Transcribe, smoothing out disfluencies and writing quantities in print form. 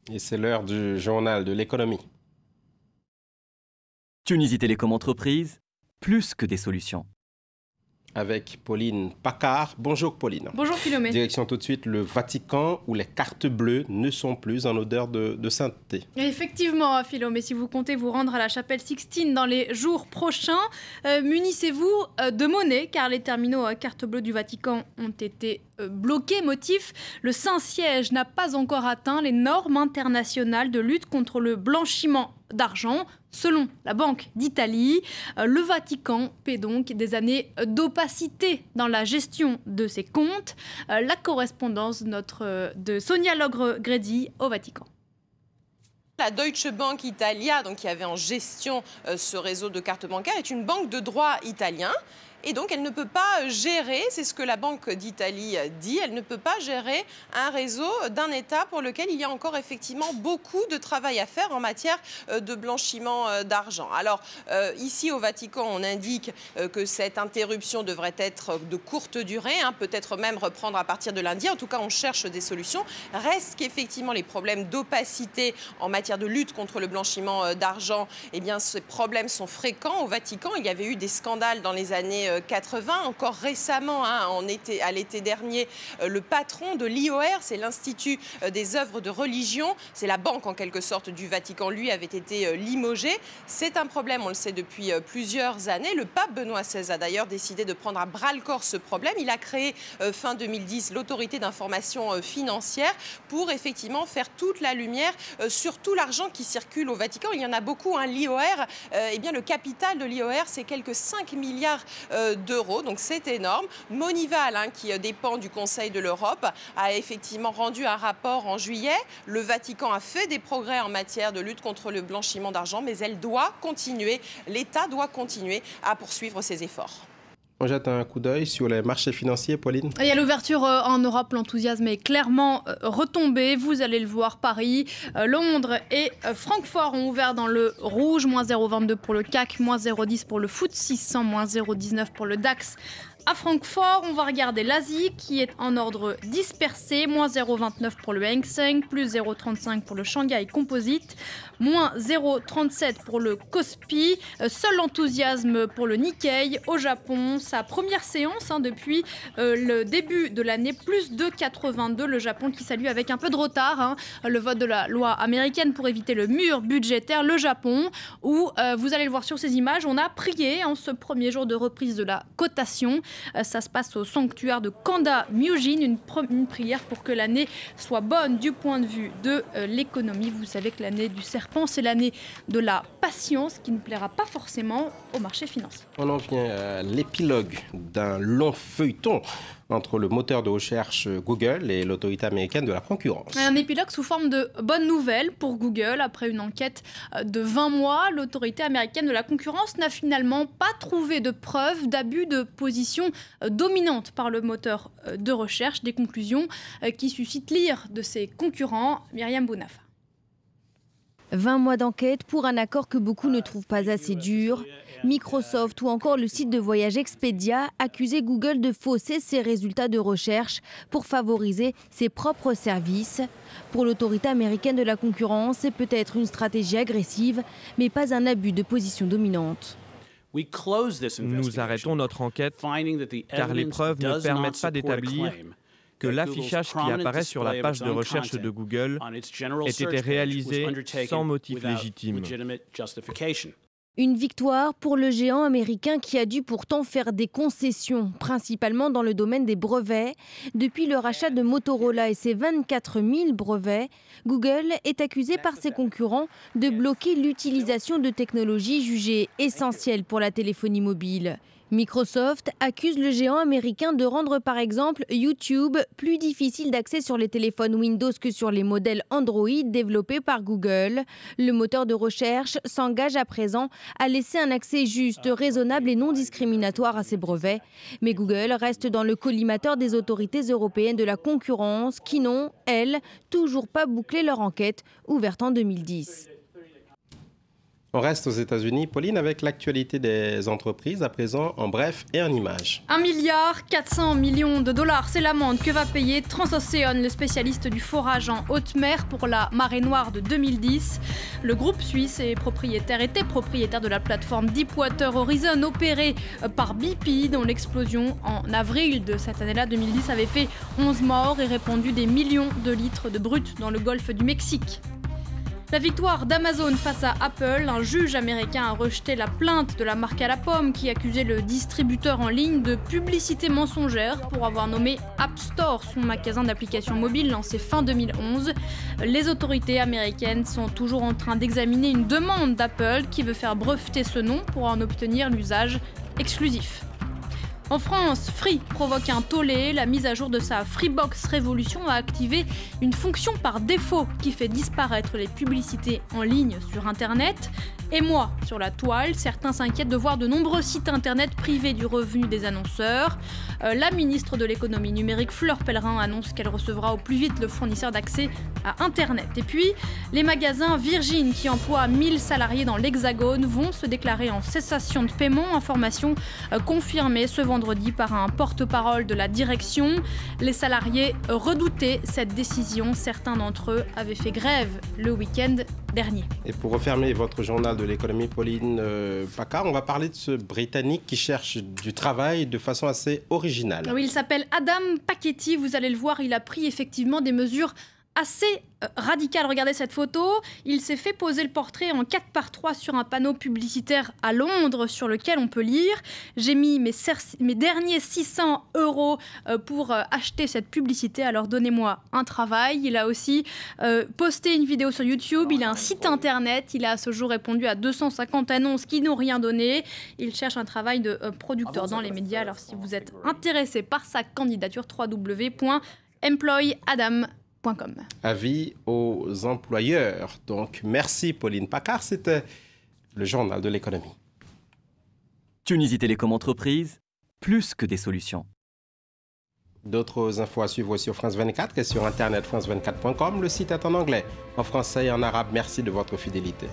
Et c'est l'heure du journal de l'économie. Tunisie Télécom Entreprises, plus que des solutions. Avec Pauline Paccard. Bonjour Pauline. Bonjour Philomé. Direction tout de suite le Vatican où les cartes bleues ne sont plus en odeur de sainteté. Effectivement Philomé, si vous comptez vous rendre à la chapelle Sixtine dans les jours prochains, munissez-vous de monnaie car les terminaux à carte bleue du Vatican ont été bloqués. Motif, le Saint-Siège n'a pas encore atteint les normes internationales de lutte contre le blanchiment d'argent. Selon la Banque d'Italie, le Vatican paie donc des années d'opacité dans la gestion de ses comptes. La correspondance de Sonia Logre-Gredi au Vatican. La Deutsche Bank Italia, donc, qui avait en gestion ce réseau de cartes bancaires, est une banque de droit italien. Et donc, elle ne peut pas gérer, c'est ce que la Banque d'Italie dit, elle ne peut pas gérer un réseau d'un État pour lequel il y a encore effectivement beaucoup de travail à faire en matière de blanchiment d'argent. Alors, ici au Vatican, on indique que cette interruption devrait être de courte durée, peut-être même reprendre à partir de lundi. En tout cas, on cherche des solutions. Reste qu'effectivement, les problèmes d'opacité en matière de lutte contre le blanchiment d'argent, eh bien, ces problèmes sont fréquents au Vatican. Il y avait eu des scandales dans les années 80. Encore récemment, à l'été dernier, le patron de l'IOR, c'est l'Institut des œuvres de religion, c'est la banque en quelque sorte du Vatican, lui avait été limogé. C'est un problème, on le sait depuis plusieurs années. Le pape Benoît XVI a d'ailleurs décidé de prendre à bras-le-corps ce problème. Il a créé fin 2010 l'autorité d'information financière pour effectivement faire toute la lumière sur tout l'argent qui circule au Vatican. Il y en a beaucoup. L'IOR, eh bien, le capital de l'IOR, c'est quelques 5 milliards d'euros, donc c'est énorme. Monival, qui dépend du Conseil de l'Europe, a effectivement rendu un rapport en juillet. Le Vatican a fait des progrès en matière de lutte contre le blanchiment d'argent, mais l'État doit continuer à poursuivre ses efforts. On jette un coup d'œil sur les marchés financiers, Pauline. Et à l'ouverture en Europe, l'enthousiasme est clairement retombé. Vous allez le voir, Paris, Londres et Francfort ont ouvert dans le rouge. Moins 0,22 pour le CAC, moins 0,10 pour le FTSE 600, moins 0,19 pour le DAX. À Francfort, on va regarder l'Asie qui est en ordre dispersé. Moins 0,29 pour le Hang Seng, plus 0,35 pour le Shanghai Composite, moins 0,37 pour le Kospi. Seul enthousiasme pour le Nikkei au Japon. Sa première séance depuis le début de l'année, plus 2,82. Le Japon qui salue avec un peu de retard le vote de la loi américaine pour éviter le mur budgétaire. Le Japon, où vous allez le voir sur ces images, on a prié en ce premier jour de reprise de la cotation. Ça se passe au sanctuaire de Kanda Myujin, une prière pour que l'année soit bonne du point de vue de l'économie. Vous savez que l'année du serpent, c'est l'année de la patience qui ne plaira pas forcément au marché financier. On en vient à l'épilogue d'un long feuilleton entre le moteur de recherche Google et l'autorité américaine de la concurrence. Un épilogue sous forme de bonne nouvelle pour Google. Après une enquête de 20 mois, l'autorité américaine de la concurrence n'a finalement pas trouvé de preuves d'abus de position dominante par le moteur de recherche. Des conclusions qui suscitent l'ire de ses concurrents. Myriam Bounafa. 20 mois d'enquête pour un accord que beaucoup ne trouvent pas assez dur. Microsoft ou encore le site de voyage Expedia accusaient Google de fausser ses résultats de recherche pour favoriser ses propres services. Pour l'autorité américaine de la concurrence, c'est peut-être une stratégie agressive, mais pas un abus de position dominante. Nous arrêtons notre enquête car les preuves ne permettent pas d'établir que l'affichage qui apparaît sur la page de recherche de Google ait été réalisé sans motif légitime. Une victoire pour le géant américain qui a dû pourtant faire des concessions, principalement dans le domaine des brevets. Depuis le rachat de Motorola et ses 24 000 brevets, Google est accusé par ses concurrents de bloquer l'utilisation de technologies jugées essentielles pour la téléphonie mobile. Microsoft accuse le géant américain de rendre par exemple YouTube plus difficile d'accès sur les téléphones Windows que sur les modèles Android développés par Google. Le moteur de recherche s'engage à présent à laisser un accès juste, raisonnable et non discriminatoire à ses brevets. Mais Google reste dans le collimateur des autorités européennes de la concurrence qui n'ont, elles, toujours pas bouclé leur enquête ouverte en 2010. On reste aux États-Unis, Pauline, avec l'actualité des entreprises, à présent en bref et en images. 1,4 milliard de dollars, c'est l'amende que va payer Transocean, le spécialiste du forage en haute mer pour la marée noire de 2010. Le groupe suisse était propriétaire de la plateforme Deepwater Horizon opérée par BP, dont l'explosion en avril de cette année-là, 2010, avait fait 11 morts et répandu des millions de litres de brut dans le golfe du Mexique. La victoire d'Amazon face à Apple, un juge américain a rejeté la plainte de la marque à la pomme qui accusait le distributeur en ligne de publicité mensongère pour avoir nommé App Store, son magasin d'applications mobiles lancé fin 2011. Les autorités américaines sont toujours en train d'examiner une demande d'Apple qui veut faire breveter ce nom pour en obtenir l'usage exclusif. En France, Free provoque un tollé. La mise à jour de sa Freebox Révolution a activé une fonction par défaut qui fait disparaître les publicités en ligne sur Internet. Et moi, sur la toile, certains s'inquiètent de voir de nombreux sites Internet privés du revenu des annonceurs. La ministre de l'économie numérique, Fleur Pellerin, annonce qu'elle recevra au plus vite le fournisseur d'accès à Internet. Et puis, les magasins Virgin, qui emploient 1000 salariés dans l'Hexagone, vont se déclarer en cessation de paiement. Information confirmée ce vendredi par un porte-parole de la direction. Les salariés redoutaient cette décision. Certains d'entre eux avaient fait grève le week-end dernier. Et pour refermer votre journal de l'économie, Pauline Paccard, on va parler de ce Britannique qui cherche du travail de façon assez originale. Oui, il s'appelle Adam Paquetti, vous allez le voir, il a pris effectivement des mesures assez radical. Regardez cette photo. Il s'est fait poser le portrait en 4x3 sur un panneau publicitaire à Londres sur lequel on peut lire « J'ai mis mes derniers 600 € pour acheter cette publicité, alors donnez-moi un travail ». Il a aussi posté une vidéo sur YouTube. Il a un site internet. Il a à ce jour répondu à 250 annonces qui n'ont rien donné. Il cherche un travail de producteur dans les médias. Alors si vous êtes intéressé par sa candidature, www.employadam.com. Avis aux employeurs. Donc, merci Pauline Paccard. C'était le journal de l'économie. Tunisie Télécom Entreprises, plus que des solutions. D'autres infos à suivre aussi sur France 24 et sur internet france24.com. Le site est en anglais, en français et en arabe. Merci de votre fidélité.